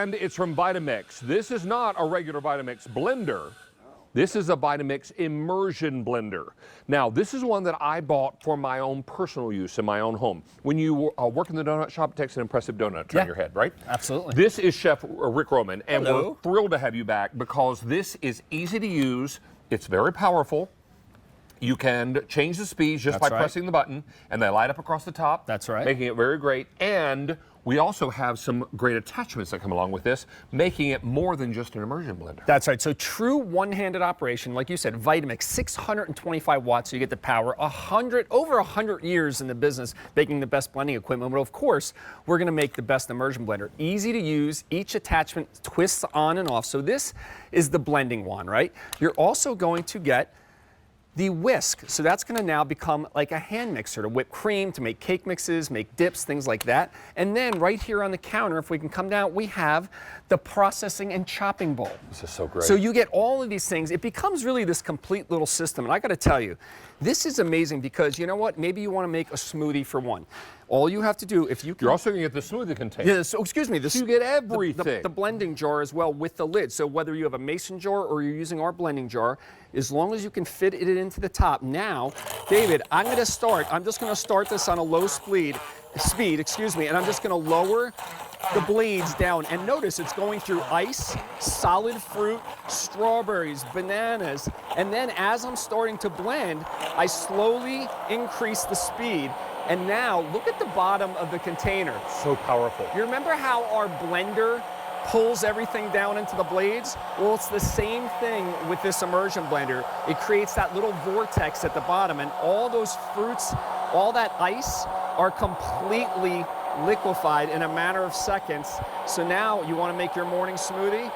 And it's from Vitamix. This is not a regular Vitamix blender. This is a Vitamix Immersion blender. Now, this is one that I bought for my own personal use in my own home. When you work in the donut shop, it takes an impressive donut to turn your head, right? Absolutely. This is Chef Rick Roman, and Hello. we're thrilled to have you back because this is easy to use. It's very powerful. You can change the speed just by pressing the button, and they light up across the top. That's right. Making it very great. And we also have some great attachments that come along with this, making it more than just an immersion blender. That's right. So true one-handed operation, like you said, Vitamix, 625 watts, so you get the power. Over 100 years in the business making the best blending equipment. But of course, we're going to make the best immersion blender. Easy to use. Each attachment twists on and off. So this is the blending wand, right? You're also going to get the Whisk. So that's going to now become like a hand mixer to whip cream, to make cake mixes, make dips, things like that. And then right here on the counter, if we can come down, we have the processing and chopping bowl. This is so great. So you get all of these things. It becomes really this complete little system. And I got to tell you, this is amazing because you know what? Maybe you want to make a smoothie for one. All you have to do, if you can... You're also going to get the smoothie container. Yeah, so, excuse me. So you get everything. The blending jar as well with the lid. So whether you have a mason jar or you're using our blending jar, as long as you can fit it into the top. Now, David, I'm just going to start this on a low speed, and I'm just going to lower the blades down. And notice it's going through ice, solid fruit, strawberries, bananas. And then as I'm starting to blend, I slowly increase the speed. And now, look at the bottom of the container. So powerful. You remember how our blender pulls everything down into the blades? Well, it's the same thing with this immersion blender. It creates that little vortex at the bottom, and all those fruits, all that ice, are completely liquefied in a matter of seconds. So now, you want to make your morning smoothie?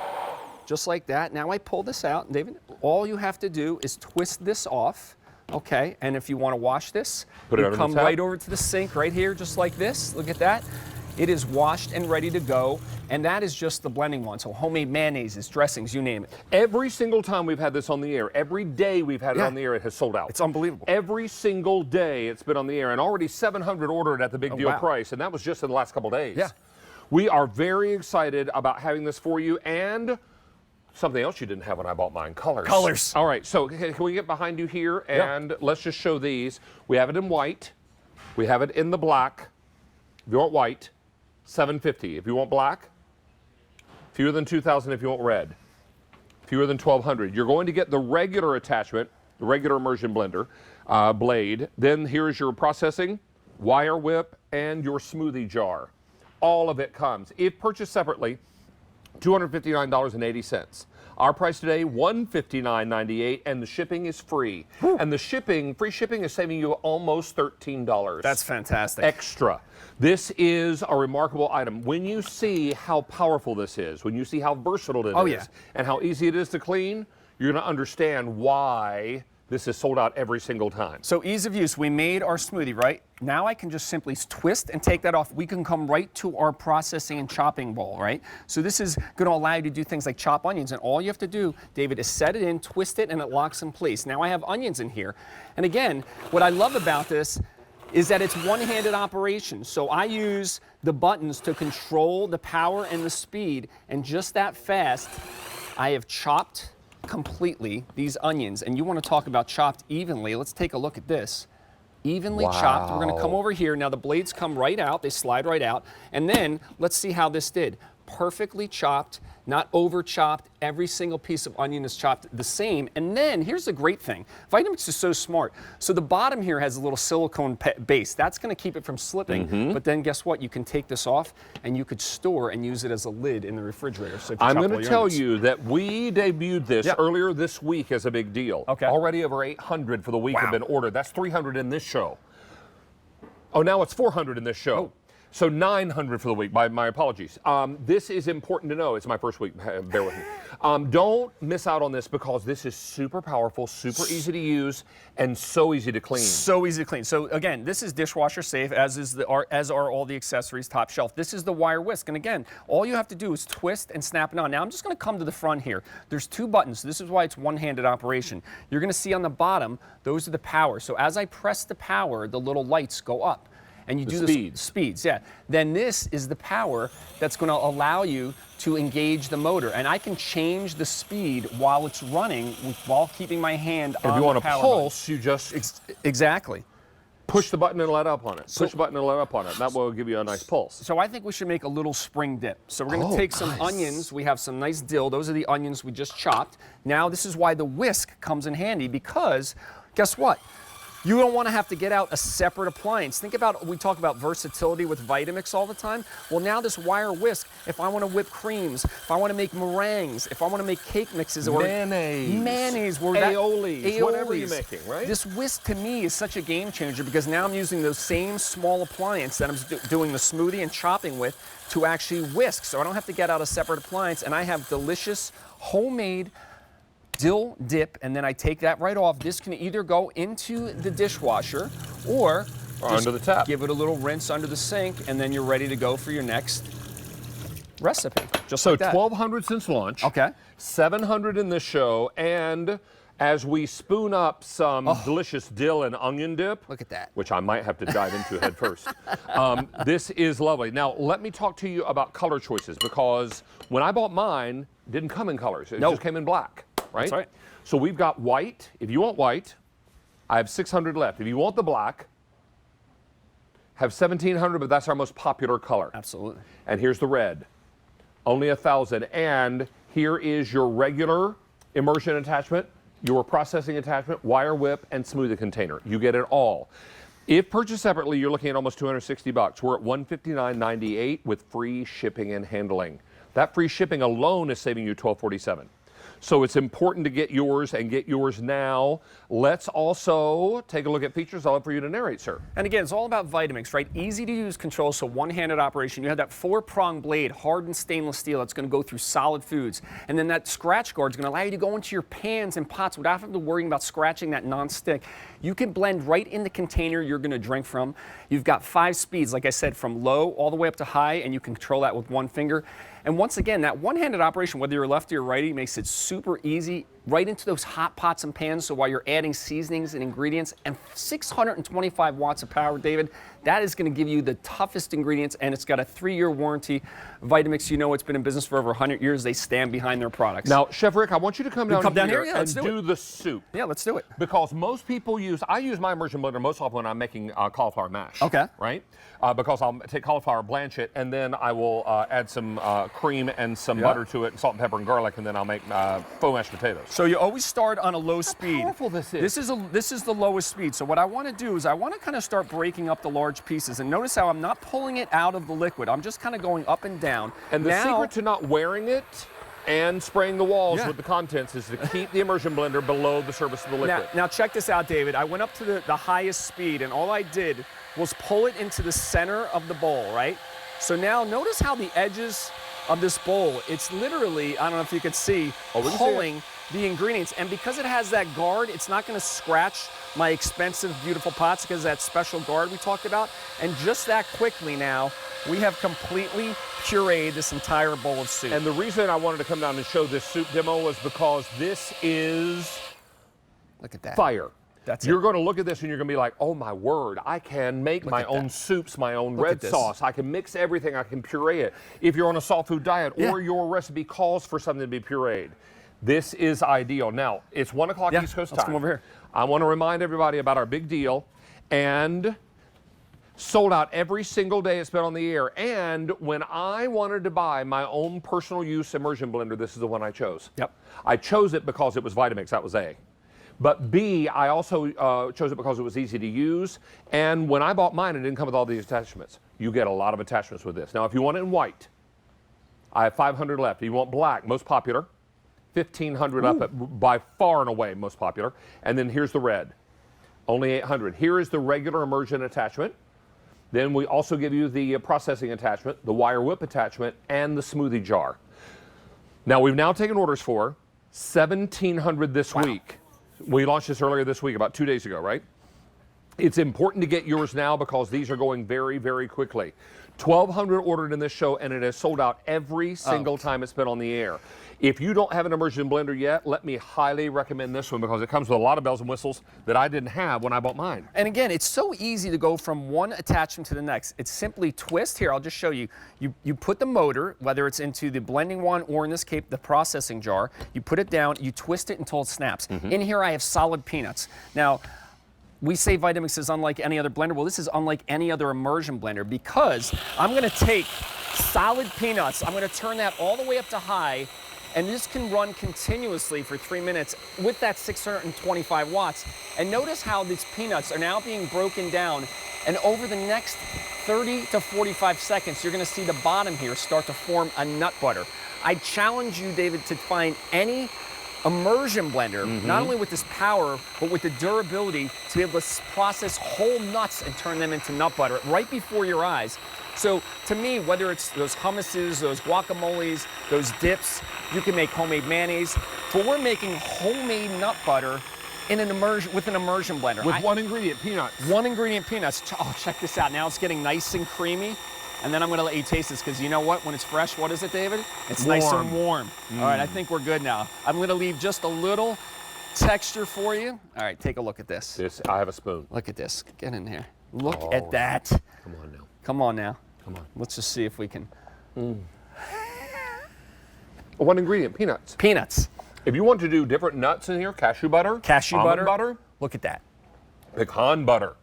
Just like that. Now I pull this out, David. All you have to do is twist this off. Okay, and if you want to wash this, you come right over to the sink right here, just like this. Look at that. It is washed and ready to go, and that is just the blending one. So homemade mayonnaises, dressings, you name it. Every single time we've had this on the air, every day we've had it on the air, it has sold out. It's unbelievable. Every single day it's been on the air, and already 700 ordered at the big deal price, and that was just in the last couple days. Yeah. We are very excited about having this for you, and something else you didn't have when I bought mine, colors. Colors. All right, so can we get behind you here, and let's just show these. We have it in white. We have it in the black. If you want white, $750. If you want black, fewer than 2,000 if you want red. Fewer than 1,200. You're going to get the regular attachment, the regular immersion blender blade. Then here's your processing, wire whip, and your smoothie jar. All of it comes. If purchased separately, $259.80. Our price today, $159.98, and the shipping is free. Whew. And the free shipping is saving you almost $13. That's fantastic. Extra. This is a remarkable item. When you see how powerful this is, when you see how versatile it is, and how easy it is to clean, you're going to understand why this is sold out every single time. So ease of use, we made our smoothie, right? Now I can just simply twist and take that off. We can come right to our processing and chopping bowl, right? So this is going to allow you to do things like chop onions, and all you have to do, David, is set it in, twist it, and it locks in place. Now I have onions in here. And again, what I love about this is that it's one-handed operation. So I use the buttons to control the power and the speed, and just that fast, I have chopped completely these onions. And you want to talk about chopped evenly. Let's take a look at this. Evenly chopped. We're going to come over here. Now the blades come right out. They slide right out. And then let's see how this did. Perfectly chopped, not over chopped. Every single piece of onion is chopped the same. And then here's the great thing. Vitamix is so smart. So the bottom here has a little silicone base. That's going to keep it from slipping. But then guess what? You can take this off and you could store and use it as a lid in the refrigerator. So I'm going to tell you that we debuted this earlier this week as a big deal. Okay. Already over 800 for the week have been ordered. That's 300 in this show. Oh, now it's 400 in this show. Oh. So 900 for the week. My apologies. This is important to know. It's my first week. Bear with me. Don't miss out on this because this is super powerful, super easy to use, and so easy to clean. So easy to clean. So again, this is dishwasher safe, as are all the accessories top shelf. This is the wire whisk, and again, all you have to do is twist and snap it on. Now I'm just going to come to the front here. There's two buttons. This is why it's one-handed operation. You're going to see on the bottom, those are the power. So as I press the power, the little lights go up. and you The do speeds. the speeds, yeah, then this is the power that's going to allow you to engage the motor. And I can change the speed while it's running while keeping my hand on If you want the to power pulse, you just button. Exactly. push the button and let up on it. Push the button and let up on it. That will give you a nice pulse. So I think we should make a little spring dip. So we're going to take some onions. We have some nice dill. Those are the onions we just chopped. Now this is why the whisk comes in handy, because guess what? You don't want to have to get out a separate appliance. Think about, we talk about versatility with Vitamix all the time. Well, now this wire whisk, if I want to whip creams, if I want to make meringues, if I want to make cake mixes or mayonnaise, aiolis, whatever you're making, right? This whisk to me is such a game changer, because now I'm using those same small appliance that I'm doing the smoothie and chopping with to actually whisk. So I don't have to get out a separate appliance, and I have delicious homemade dill dip, and then I take that right off. This can either go into the dishwasher or under the tap. Give it a little rinse under the sink, and then you're ready to go for your next recipe. Just So like that. 1,200 since launch. Okay. 700 in this show, and as we spoon up some delicious dill and onion dip, Look at that. which I might have to dive into head first. This is lovely. Now, let me talk to you about color choices, because when I bought mine, it didn't come in colors. It just came in black, right? That's right. So we've got white. If you want white, I have 600 left. If you want the black, have 1,700, but that's our most popular color. Absolutely. And here's the red, only 1,000. And here is your regular immersion attachment, your processing attachment, wire whip, and smoothie container. You get it all. If purchased separately, you're looking at almost $260. We're at $159.98 with free shipping and handling. That free shipping alone is saving you $12.47. So it's important to get yours, and get yours now. Let's also take a look at features. I'll love for you to narrate, sir. And again, it's all about Vitamix, right? Easy to use controls, so one-handed operation. You have that 4-prong blade, hardened stainless steel, that's going to go through solid foods. And then that scratch guard is going to allow you to go into your pans and pots without having to worry about scratching that non-stick. You can blend right in the container you're going to drink from. You've got 5 speeds, like I said, from low all the way up to high, and you can control that with one finger. And once again, that one-handed operation, whether you're lefty or righty, makes it super easy right into those hot pots and pans. So while you're adding seasonings and ingredients, and 625 watts of power, David, that is going to give you the toughest ingredients, and it's got a 3-year warranty. Vitamix, you know, it's been in business for over 100 years. They stand behind their products. Now, Chef Rick, I want you to come down here Yeah, let's and do the soup. Yeah, let's do it. Because most people I use my immersion blender most often when I'm making cauliflower mash. Okay. Right? Because I'll take cauliflower, blanch it, and then I will add some cream and some butter to it, and salt and pepper and garlic, and then I'll make faux mashed potatoes. So you always start on a low speed. How powerful this is. This is the lowest speed. So what I want to do is I want to kind of start breaking up the large pieces. And notice how I'm not pulling it out of the liquid. I'm just kind of going up and down. And the secret to not wearing it and spraying the walls with the contents is to keep the immersion blender below the surface of the liquid. Now check this out, David. I went up to the highest speed, and all I did was pull it into the center of the bowl, right? So now notice how the edges of this bowl, it's literally, I don't know if you could see, pulling the ingredients. And because it has that guard, it's not going to scratch my expensive, beautiful pots because of that special guard we talked about. And just that quickly now, we have completely pureed this entire bowl of soup. And the reason I wanted to come down and show this soup demo was because this is Look at that. fire. That's You're going to look at this and you're going to be like, oh my word, I can make my own soups, my own red sauce. I can mix everything. I can puree it. If you're on a soft food diet or your recipe calls for something to be pureed, this is ideal. Now, it's 1 o'clock East Coast time. Let's come over here. I want to remind everybody about our big deal, and sold out every single day it's been on the air. And when I wanted to buy my own personal use immersion blender, this is the one I chose. Yep. I chose it because it was Vitamix. That was A. But B, I also chose it because it was easy to use. And when I bought mine, it didn't come with all these attachments. You get a lot of attachments with this. Now, if you want it in white, I have 500 left. If you want black, most popular, 1,500 up, by far and away most popular. And then here's the red, only 800. Here is the regular immersion attachment. Then we also give you the processing attachment, the wire whip attachment, and the smoothie jar. Now, we've now taken orders for 1,700 this week. We launched this earlier this week, about 2 days ago, right? It's important to get yours now because these are going very, very quickly. 1,200 ordered in this show, and it has sold out every single time it's been on the air. If you don't have an immersion blender yet, let me highly recommend this one because it comes with a lot of bells and whistles that I didn't have when I bought mine. And again, it's so easy to go from one attachment to the next. It's simply twist. Here, I'll just show you. You put the motor, whether it's into the blending one or in this case, the processing jar, you put it down, you twist it until it snaps. In here, I have solid peanuts. Now, we say Vitamix is unlike any other blender. Well, this is unlike any other immersion blender because I'm going to take solid peanuts, I'm going to turn that all the way up to high, and this can run continuously for 3 minutes with that 625 watts. And notice how these peanuts are now being broken down, and over the next 30 to 45 seconds, you're going to see the bottom here start to form a nut butter. I challenge you, David, to find any immersion blender, not only with this power, but with the durability to be able to process whole nuts and turn them into nut butter right before your eyes. So to me, whether it's those hummuses, those guacamoles, those dips, you can make homemade mayonnaise, but we're making homemade nut butter in an with an immersion blender. With one ingredient, peanuts. One ingredient, peanuts. Oh, check this out. Now it's getting nice and creamy. And then I'm going to let you taste this because you know what? When it's fresh, what is it, David? It's nice and warm. All right, I think we're good now. I'm going to leave just a little texture for you. All right, take a look at this. I have a spoon. Look at this. Get in here. Look at that. Come on now. Come on now. Come on. Let's just see if we can. One ingredient, peanuts. Peanuts. If you want to do different nuts in here, cashew butter, almond butter, Look at that. pecan butter.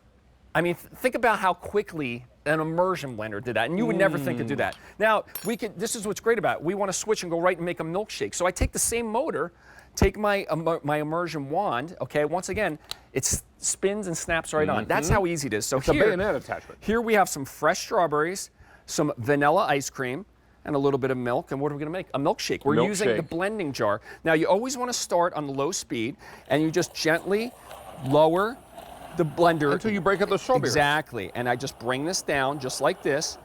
I mean, think about how quickly an immersion blender did that, and you would never think to do that. Now, this is what's great about it. We want to switch and go right and make a milkshake. So I take the same motor, take my immersion wand, okay, once again, it spins and snaps right on. That's how easy it is. So It's a bayonet attachment. Here we have some fresh strawberries, some vanilla ice cream, and a little bit of milk. And what are we going to make? A milkshake. We're using the blending jar. Now, you always want to start on the low speed, and you just gently lower the blender until you break up the strawberries. Exactly. And I just bring this down just like this.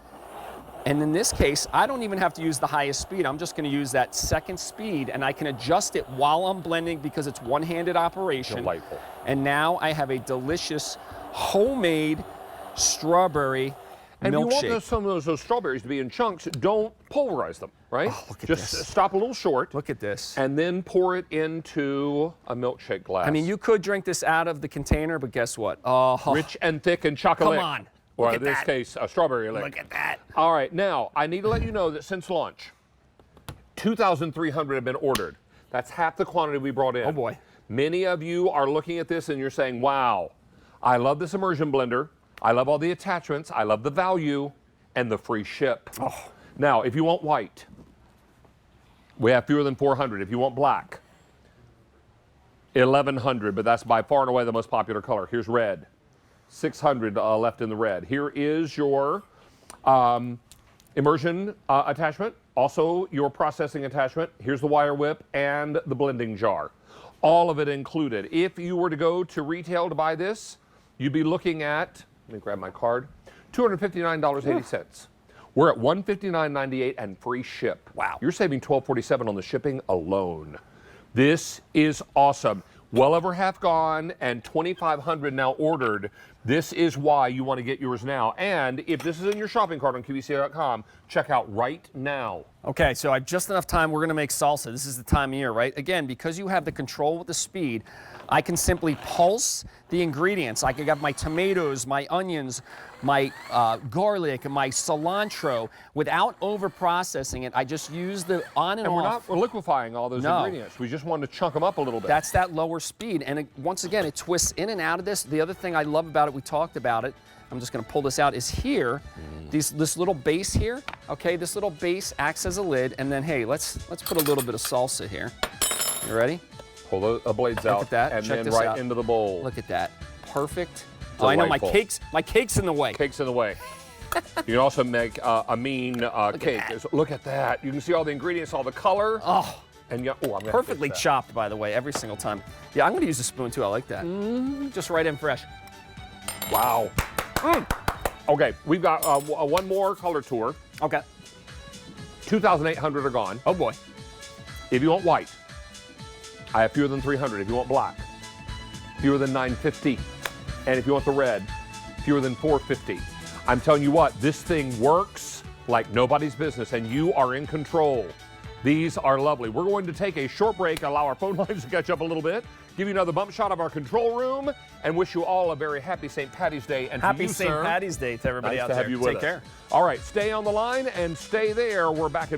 And in this case, I don't even have to use the highest speed. I'm just going to use that second speed, and I can adjust it while I'm blending because it's one-handed operation. Delightful. And now I have a delicious homemade strawberry And milkshake. you want some of those strawberries to be in chunks, don't pulverize them, right? Oh, look at Just this. stop a little short. Look at this. And then pour it into a milkshake glass. I mean, you could drink this out of the container, but guess what? Oh, rich and thick and chocolate. Come on. Or Look in at this that. case, a strawberry lick. Look at that. All right, now, I need to let you know that since launch, 2,300 have been ordered. That's half the quantity we brought in. Oh, boy. Many of you are looking at this and you're saying, wow, I love this immersion blender. I love all the attachments. I love the value and the free ship. Oh. Now, if you want white, we have fewer than 400. If you want black, 1,100, but that's by far and away the most popular color. Here's red, 600 left in the red. Here is your immersion attachment, also your processing attachment. Here's the wire whip and the blending jar. All of it included. If you were to go to retail to buy this, you'd be looking at, let me grab my card, $259.80. We're at $159.98 and free ship. Wow. You're saving $12.47 on the shipping alone. This is awesome. Well over half gone and 2,500 now ordered. This is why you want to get yours now. And if this is in your shopping cart on QVC.com, check out right now. Okay, so I have just enough time. We're going to make salsa. This is the time of year, right? Again, because you have the control with the speed, I can simply pulse the ingredients. I can have my tomatoes, my onions, my garlic, and my cilantro without over-processing it. I just use the on and off. We're liquefying all those ingredients. We just want to chunk them up a little bit. That's that lower speed. And once again, it twists in and out of this. The other thing I love about it, we talked about it, I'm just going to pull this out, is here, this little base here, okay? This little base acts as a lid, and then, hey, let's put a little bit of salsa here. You ready? Pull the blades out Look at that. and Check then this right out. into the bowl. Look at that. Perfect. Oh, I know my Delightful. cake's in the way. Cake's in the way. You can also make a mean cake. Look at that. You can see all the ingredients, all the color. Oh, And I'm gonna perfectly taste that. chopped, by the way, every single time. Yeah, I'm going to use a spoon, too. I like that. Just right in fresh. Wow. Okay, we've got one more color tour. Okay. 2,800 are gone. Oh, boy. If you want white, I have fewer than 300. If you want black, fewer than 950. And if you want the red, fewer than 450. I'm telling you what, this thing works like nobody's business, and you are in control. These are lovely. We're going to take a short break, allow our phone lines to catch up a little bit, give you another bump shot of our control room, and wish you all a very happy St. Patty's Day. And Happy to you, St. sir, Patty's Day to everybody nice out to there. have you with Take us. care. All right, stay on the line and stay there. We're back in